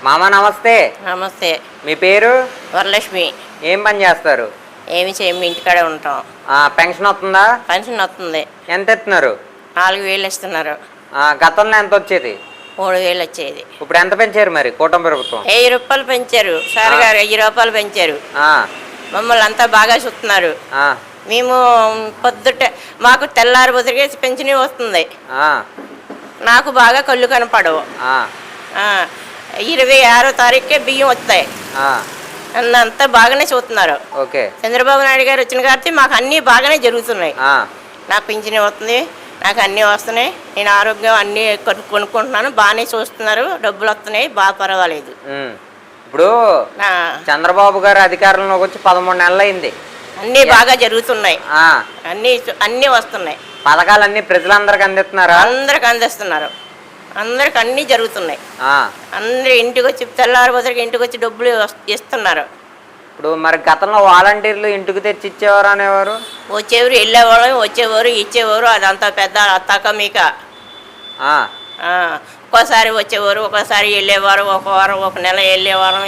మామ నమస్తే. నమస్తే. మీ పేరు? వరలక్ష్మి. ఏం పని చేస్తారు? ఏమి చేయము, ఇంటికాడే ఉంటాం. పెన్షన్ వస్తుందా? పెన్షన్ వస్తుంది. ఎంత ఇస్తున్నారు? 4,000 ఇస్తున్నారు. గతంలో ఎంత వచ్చేది? 3,000 వచ్చేది. ఇప్పుడు ఎంత పెంచారు మరి కూటమి ప్రభుత్వం? 1000 రూపాయలు పెంచారు సార్ గారు, 1000 రూపాయలు పెంచారు. మమ్మల్ని అంతా బాగా చూస్తున్నారు. మేము పొద్దుట మాకు తెల్లారి బుదిరిగేసి పెన్షన్ వస్తుంది. నాకు బాగా కళ్ళు కనపడవు. 26వ తారీఖుకే బియ్యం వస్తాయి. అంతా బాగానే చూస్తున్నారు. చంద్రబాబు నాయుడు గారు వచ్చిన కాబట్టి మాకు అన్నీ బాగానే జరుగుతున్నాయి. నాకు పింఛన్ వస్తుంది, నాకు అన్నీ వస్తున్నాయి. నేను ఆరోగ్యం అన్నీ కొనుక్కుంటున్నాను, బాగానే చూస్తున్నారు, డబ్బులు వస్తున్నాయి, బాగా పర్వాలేదు. ఇప్పుడు చంద్రబాబు గారు అధికారంలోకి వచ్చి 13 నెలలు అయింది. అన్నీ బాగా జరుగుతున్నాయి, అన్నీ వస్తున్నాయి. పథకాలన్నీ ప్రజలందరికి అందిస్తున్నారా? అందరికి అందిస్తున్నారు, అందరికి అన్నీ జరుగుతున్నాయి. అందరూ ఇంటికి వచ్చి తెల్లారి బదులుగా ఇంటికి వచ్చి డబ్బులు ఇస్తున్నారు. ఇప్పుడు మరి గతంలో వాలంటీర్లు ఇంటికి తెచ్చి ఇచ్చేవారు అనేవారు. వచ్చేవారు, వెళ్ళేవారు, వచ్చేవారు, ఇచ్చేవారు. అదంతా పెద్ద తకమీక. ఒక్కోసారి వచ్చేవారు, ఒక్కోసారి వెళ్ళేవారు, ఒక వారం ఒక నెల వెళ్ళేవారు.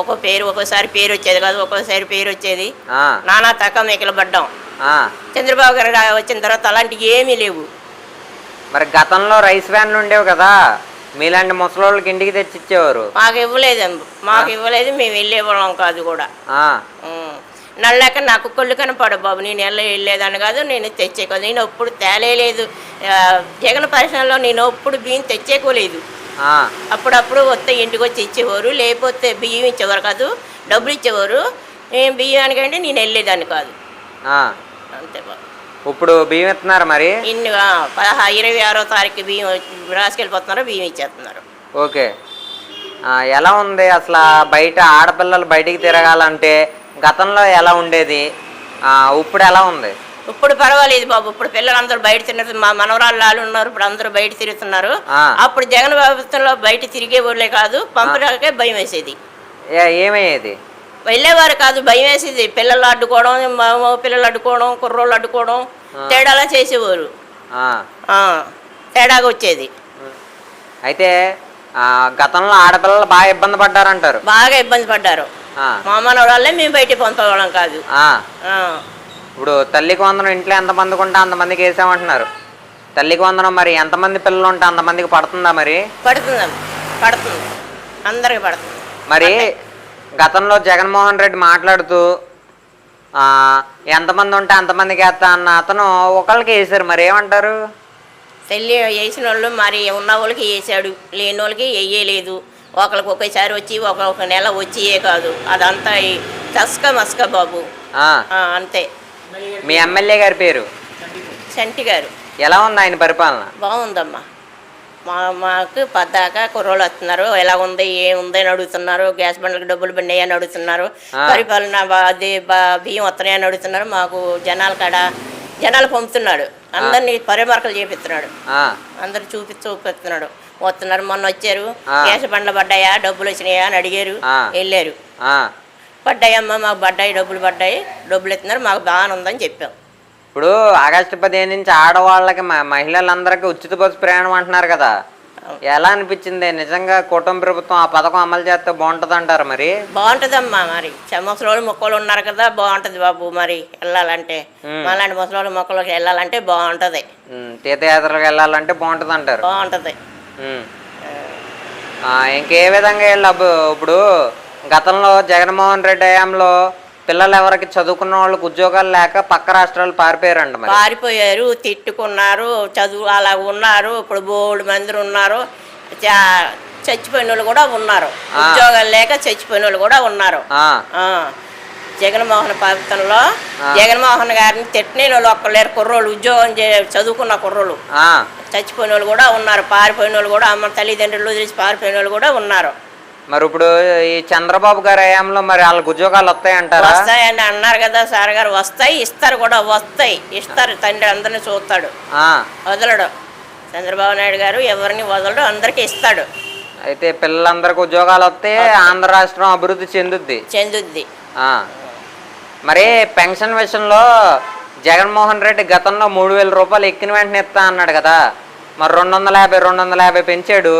ఒక్కోసారి పేరు వచ్చేది కాదు, ఒక్కోసారి పేరు వచ్చేది. నానా తకమీకలు పడ్డాం. చంద్రబాబు గారు వచ్చిన తర్వాత అలాంటివి ఏమీ లేవు. మరి గతంలో రైస్ వ్యాన్లు ఉండేవి కదా, మీలాంటి ముసలోళ్ళకి ఇంటికి తెచ్చి ఇచ్చేవారు. మాకు ఇవ్వలేదు, మేము వెళ్ళేవాళ్ళం కాదు కూడా. నల్లాక నాకు కొళ్ళు కనపడు బాబు, నేను వెళ్ళేదాన్ని కాదు, నేను తెచ్చేకోదు. నేను ఎప్పుడు తేలేదు. జగన్ పరిశ్రమలో నేను ఎప్పుడు బియ్యం తెచ్చేకోలేదు. అప్పుడప్పుడు వస్తే ఇంటికి వచ్చి ఇచ్చేవారు, లేకపోతే బియ్యం ఇచ్చేవారు కాదు, డబ్బులు ఇచ్చేవారు. నేను బియ్యానికంటే నేను వెళ్ళేదాన్ని కాదు. అంతే బాబు. ఇప్పుడు బియ్యం ఇస్తున్నారు మరి? 26వ తారీఖు బియ్యం రాసుకెళ్ళిపోతున్నారు, బియ్యం ఇచ్చేస్తున్నారు. ఓకే. ఎలా ఉంది అసలు? బయట ఆడపిల్లలు బయటికి తిరగాలంటే గతంలో ఎలా ఉండేది, ఇప్పుడు ఎలా ఉంది? ఇప్పుడు పర్వాలేదు బాబు. ఇప్పుడు పిల్లలందరూ బయట తిరుగుతున్నారు. మా మనవరాళ్ళు ఉన్నారు, ఇప్పుడు అందరూ బయట తిరుగుతున్నారు. అప్పుడు జగన్ ప్రభుత్వంలో బయట తిరిగే ఊళ్ళే కాదు, పంపడానికే భయం వేసేది. ఏమయ్యేది? వెళ్ళేవారు కాదు, భయం వేసేది. పిల్లలు అడ్డుకోవడం, పిల్లలు అడ్డుకోవడం, కుర్రోళ్ళు అడ్డుకోవడం, తేడాలా చేసేవారు. తేడాగా వచ్చేది. అయితే గతంలో ఆడపిల్లలు బాగా ఇబ్బంది పడ్డారంటారు. బాగా ఇబ్బంది పడ్డారు. మా మనవరాళ్ళే మేము బయట పంపేవాళ్ళం కాదు. ఇప్పుడు తల్లికి వందనం ఇంట్లో ఎంతమందికి ఉంటే అంతమందికి వేసామంటున్నారు. తల్లికి వందనం మరి ఎంతమంది పిల్లలు ఉంటే అంతమందికి పడుతుందా? మరి పడుతుంది, అందరికి పడుతుంది. మరి గతంలో జగన్మోహన్ రెడ్డి మాట్లాడుతూ ఎంతమంది ఉంటే అంతమందికి వేస్తా అన్న అతను ఒకళ్ళకి వేసారు, మరి ఏమంటారు? తల్లి వేసిన వాళ్ళు మరి ఉన్న వాళ్ళకి వేసాడు, లేని వాళ్ళకి వేయలేదు. ఒకరికి ఒకేసారి వచ్చి ఒక నెల వచ్చియే కాదు, అదంతా మస్క బాబు. అంతే. మీ ఎమ్మెల్యే గారి పేరు? చంటి గారు. ఎలా ఉంది ఆయన పరిపాలన? బాగుందమ్మా. మాకు పద్దాక కుర్రోళ్ళు వస్తున్నారు, ఎలా ఉంది ఏముంది అని అడుగుతున్నారు. గ్యాస్ బండ్లకు డబ్బులు బండి అని అడుగుతున్నారు. పరిపాలన బియ్యం వస్తున్నాయి అని అడుగుతున్నారు. మాకు జనాలు పంపుతున్నాడు, అందరినీ పరిమర్కలు చేపిస్తున్నాడు, అందరు చూపిస్తున్నాడు. వస్తున్నారు, మొన్న వచ్చారు, గ్యాస్ బండ్లు పడ్డాయా, డబ్బులు వచ్చినాయా అని అడిగారు, వెళ్ళారు. పడ్డాయమ్మా, మాకు డబ్బులు పడ్డాయి, డబ్బులు ఇస్తున్నారు, మాకు బాగానే ఉందని చెప్పాం. ఇప్పుడు ఆగస్టు 15 నుంచి ఆడవాళ్ళకి మహిళలందరికీ ఉచిత బస్సు ప్రయాణం అంటున్నారు కదా, ఎలా అనిపించింది? నిజంగా కూటమి ప్రభుత్వం ఆ పథకం అమలు చేస్తే బాగుంటుంది అంటారు. మరి బాగుంటుందమ్మా. మరి ముసలోళ్ళు మొక్కలు ఉన్నారు కదా, బాగుంటుంది బాబు. మరి వెళ్ళాలంటే మాలాంటి ముసలోళ్ళు మొక్కలకి వెళ్ళాలంటే బాగుంటుంది. తీర్థయాత్రలకు వెళ్ళాలంటే బాగుంటుంది అంటారు. బాగుంటుంది. ఇంకే విధంగా ఇప్పుడు గతంలో జగన్మోహన్ రెడ్డి హయాంలో పిల్లలు ఎవరికి చదువుకున్న వాళ్ళకి ఉద్యోగాలు లేక పక్క రాష్ట్రాలు పారిపోయారంట. పారిపోయారు, తిట్టుకున్నారు, చదువు అలా ఉన్నారు. ఇప్పుడు బోల్డ్ మంది ఉన్నారు, చచ్చిపోయిన వాళ్ళు కూడా ఉన్నారు, ఉద్యోగాలు లేక చచ్చిపోయిన వాళ్ళు కూడా ఉన్నారు. జగన్మోహన్ ప్రభుత్వంలో జగన్మోహన్ గారిని తిట్టిన వాళ్ళు ఒక్కలేరు. కుర్రోళ్ళు ఉద్యోగం చదువుకున్న కుర్రోళ్ళు చచ్చిపోయిన వాళ్ళు కూడా ఉన్నారు, పారిపోయిన వాళ్ళు కూడా, అమ్మ తల్లిదండ్రులు తెలిసి పారిపోయిన వాళ్ళు కూడా ఉన్నారు. మరి ఇప్పుడు ఈ చంద్రబాబు గారి హయాంలో మరి వాళ్ళకి ఉద్యోగాలు వస్తాయంటారా? వస్తాయని అన్నారు కదా సార్ గారు. వస్తాయి, ఇస్తారు కూడా, ఇస్తారు. తండ్రి అందరిని చూస్తాడు, వదలడు. చంద్రబాబు నాయుడు గారు ఎవరిని వదలడు, అందరికి ఇస్తాడు. అయితే పిల్లలందరికి ఉద్యోగాలు వస్తే ఆంధ్ర రాష్ట్రం అభివృద్ధి చెందుద్ది. మరి పెన్షన్ విషయంలో జగన్మోహన్ రెడ్డి గతంలో 3,000 రూపాయలు ఎక్కిన వెంటనే ఇస్తా అన్నాడు కదా, మరి 250 పెంచాడు.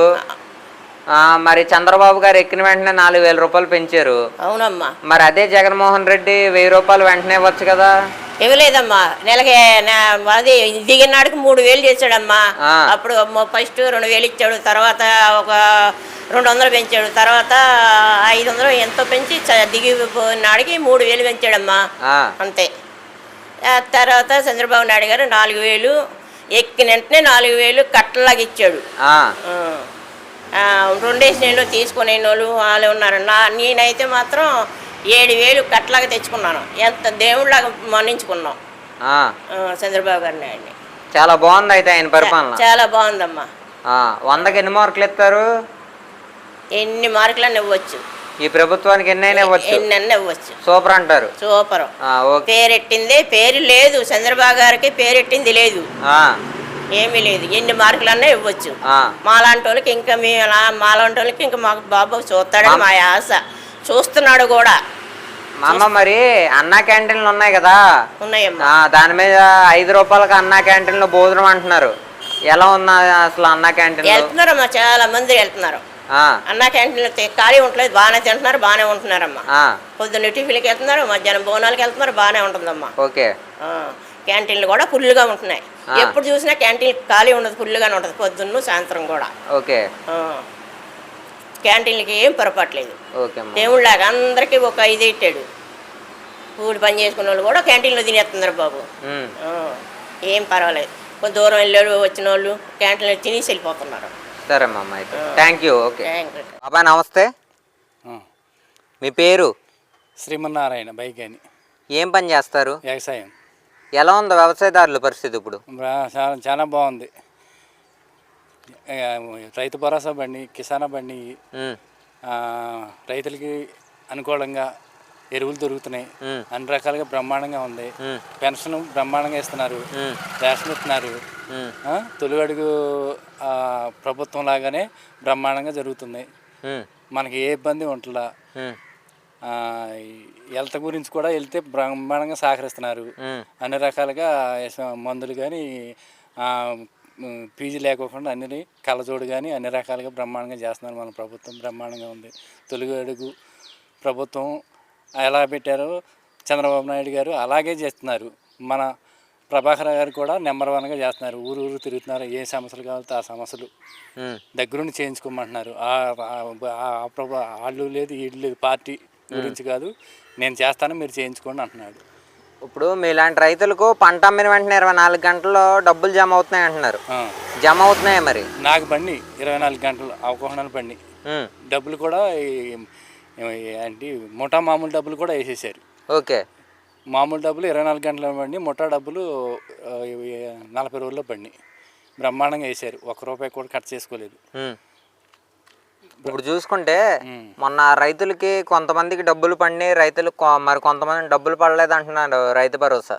మరి చంద్రబాబు గారు ఎక్కిన వెంటనే 4,000 రూపాయలు పెంచారు. అవునమ్మా. మరి అదే జగన్మోహన్ రెడ్డి 1,000 రూపాయలు వెంటనే ఇవ్వచ్చు కదా. ఇవ్వలేదమ్మా. నెలకి అది దిగిన నాటికి 3,000 చేశాడమ్మా. అప్పుడు ఫస్ట్ 2,000 ఇచ్చాడు, తర్వాత ఒక 200 పెంచాడు, తర్వాత 500 ఎంతో పెంచి దిగిపోయిన నాడికి 3,000 పెంచాడమ్మా. అంతే. తర్వాత చంద్రబాబు నాయుడు గారు 4,000 ఎక్కిన వెంటనే 4,000 కట్టలాగా ఇచ్చాడు. 2 నెలలు తీసుకునే వాళ్ళు వాళ్ళు ఉన్నారు. నేనైతే మాత్రం 7,000 కట్టలాగా తెచ్చుకున్నాను. ఎంత దేవుళ్ళలాగా మన్నించుకున్నాం చంద్రబాబు గారిని. ఆయన్ని చాలా బాగుంది అయితే ఆయన పరిపాలన. చాలా బాగుందమ్మా. 100కి ఎన్ని మార్కులు ఇస్తారు? ఎన్ని మార్కులన్నీ ఇవ్వచ్చు. ఈ ప్రభుత్వానికి ఎన్నైనా ఇవ్వచ్చు. ఎన్నైనా ఇవ్వచ్చు. సూపర్ అంటారు. సూపర్. పేరెట్టిందే పేరు లేదు, చంద్రబాబు గారికి పేరెట్టింది లేదు, ఏమీ లేదు. ఎన్ని మార్కులన్నా ఇవ్వచ్చు. మాలాంటి వాళ్ళకి ఇంకా మాలాంటి వాళ్ళకి ఇంకా మాకు బాబు చూస్తాడని మా ఆశ. చూస్తున్నాడు కూడా. మా అమ్మ మరి అన్నా క్యాంటీన్లు ఉన్నాయి కదా, ఉన్నాయమ్మా. దాని మీద 5 రూపాయలకి అన్నా క్యాంటీన్లో భోజనం అంటున్నారు. ఎలా ఉన్నా అసలు అన్నా క్యాంటీన్? వెళ్తున్నారమ్మా, చాలా మంది వెళ్తున్నారు. అన్నా క్యాంటీన్లో ఖాళీ ఉండలేదు, బాగానే తింటున్నారు, బాగానే ఉంటున్నారమ్మా. పొద్దున్న టిఫిన్కి వెళ్తున్నారు, మధ్యాహ్నం భోజనాలకి వెళ్తున్నారు, బాగానే ఉంటుందమ్మా. ఓకే. క్యాంటీన్లు కూడా ఫుల్గా ఉంటున్నాయి. ఎప్పుడు చూసినా క్యాంటీన్ ఖాళీ ఉండదు, ఫుల్గానే ఉంటుంది పొద్దున్న సాయంత్రం కూడా. ఓకే. క్యాంటీన్లకి ఏం పొరపాట్లేదు. ఓకే. దేవుళ్ళలాగా అందరికీ ఒక 5 ఇట్టాడు. కూలి పని చేసుకున్న వాళ్ళు కూడా క్యాంటీన్లో తినేస్తున్నారు బాబు. ఏం పర్వాలేదు. కొంత దూరం వెళ్ళాడు వచ్చిన వాళ్ళు క్యాంటీన్లో తినేసి వెళ్ళిపోతున్నారు. సరే అమ్మ అయితే థ్యాంక్ యూ. ఓకే బాబా నమస్తే. మీ పేరు? శ్రీమన్నారాయణ బైక్. ఏం పని చేస్తారు? వ్యవసాయం. ఎలా ఉందో వ్యవసాయదారుల పరిస్థితి ఇప్పుడు? చాలా బాగుంది. రైతు భరోసా బండి, కిసాన్ బండి, రైతులకి అనుకూలంగా ఎరువులు దొరుకుతున్నాయి. అన్ని రకాలుగా బ్రహ్మాండంగా ఉంది. పెన్షన్ బ్రహ్మాండంగా ఇస్తున్నారు, రేషన్ ఇస్తున్నారు. తొలి అడుగు ప్రభుత్వం లాగానే బ్రహ్మాండంగా జరుగుతుంది. మనకి ఏ ఇబ్బంది ఉంటుందా. హెల్త్ గురించి కూడా వెళ్తే బ్రహ్మాండంగా సహకరిస్తున్నారు. అన్ని రకాలుగా మందులు కానీ పీజీ లేకోకుండా అన్ని కళ్ళజోడు కానీ అన్ని రకాలుగా బ్రహ్మాండంగా చేస్తున్నారు. మన ప్రభుత్వం బ్రహ్మాండంగా ఉంది. తొలి అడుగు ప్రభుత్వం ఎలా పెట్టారో చంద్రబాబు నాయుడు గారు అలాగే చేస్తున్నారు. మన ప్రభాకర్ గారు కూడా నెంబర్ 1గా చేస్తున్నారు. ఊరు తిరుగుతున్నారు. ఏ సమస్యలు కావాలో ఆ సమస్యలు దగ్గరుండి చేయించుకోమంటున్నారు. వాళ్ళు లేదు వీళ్ళు లేదు, పార్టీ గురించి కాదు, నేను చేస్తాను మీరు చేయించుకోండి అంటున్నాడు. ఇప్పుడు మీలాంటి రైతులకు పంట అమ్మిన వెంటనే 24 గంటల్లో డబ్బులు జమ అవుతున్నాయి అంటున్నారు. జమ అవుతున్నాయి మరి? నాకు బండి 24 గంటలు అవగాహన బండి డబ్బులు కూడా ఏంటి ముఠా మామూలు డబ్బులు కూడా వేసేసారు. ఓకే. మామూలు డబ్బులు 24 గంటల బండి, ముఠా డబ్బులు 40 రోజుల్లో బండి బ్రహ్మాండంగా వేసారు. ₹1 కూడా కట్ చేసుకోలేదు. ఇప్పుడు చూసుకుంటే మొన్న రైతులకి కొంతమందికి డబ్బులు పడినాయి, రైతులకు మరి కొంతమంది డబ్బులు పడలేదు అంటున్నారు రైతు భరోసా.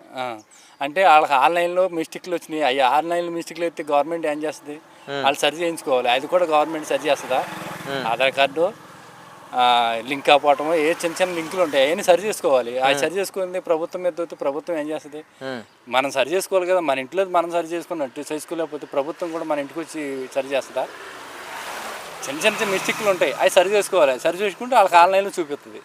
అంటే వాళ్ళకి ఆన్లైన్లో మిస్టేక్లు వచ్చినాయి. అవి ఆన్లైన్లో మిస్టేక్లు అయితే గవర్నమెంట్ ఏం చేస్తుంది? వాళ్ళు సరి చేయించుకోవాలి. అది కూడా గవర్నమెంట్ సరి చేస్తుందా? ఆధార్ కార్డు లింక్ అవ్వటం, ఏ చిన్న లింకులు ఉంటాయి అవన్నీ సరి చేసుకోవాలి. అవి సరి చేసుకుంది ప్రభుత్వం మీద వస్తే ప్రభుత్వం ఏం చేస్తుంది? మనం సరి చేసుకోవాలి కదా. మన ఇంట్లో మనం సరి చేసుకున్నట్టు చేసుకోలేకపోతే ప్రభుత్వం కూడా మన ఇంటికి వచ్చి సరి చేస్తుందా? చిన్న మిస్టేక్లు ఉంటాయి, అవి సరి చేసుకోవాలి. సరి చేసుకుంటే వాళ్ళకి ఆన్లైన్లో చూపిస్తుంది.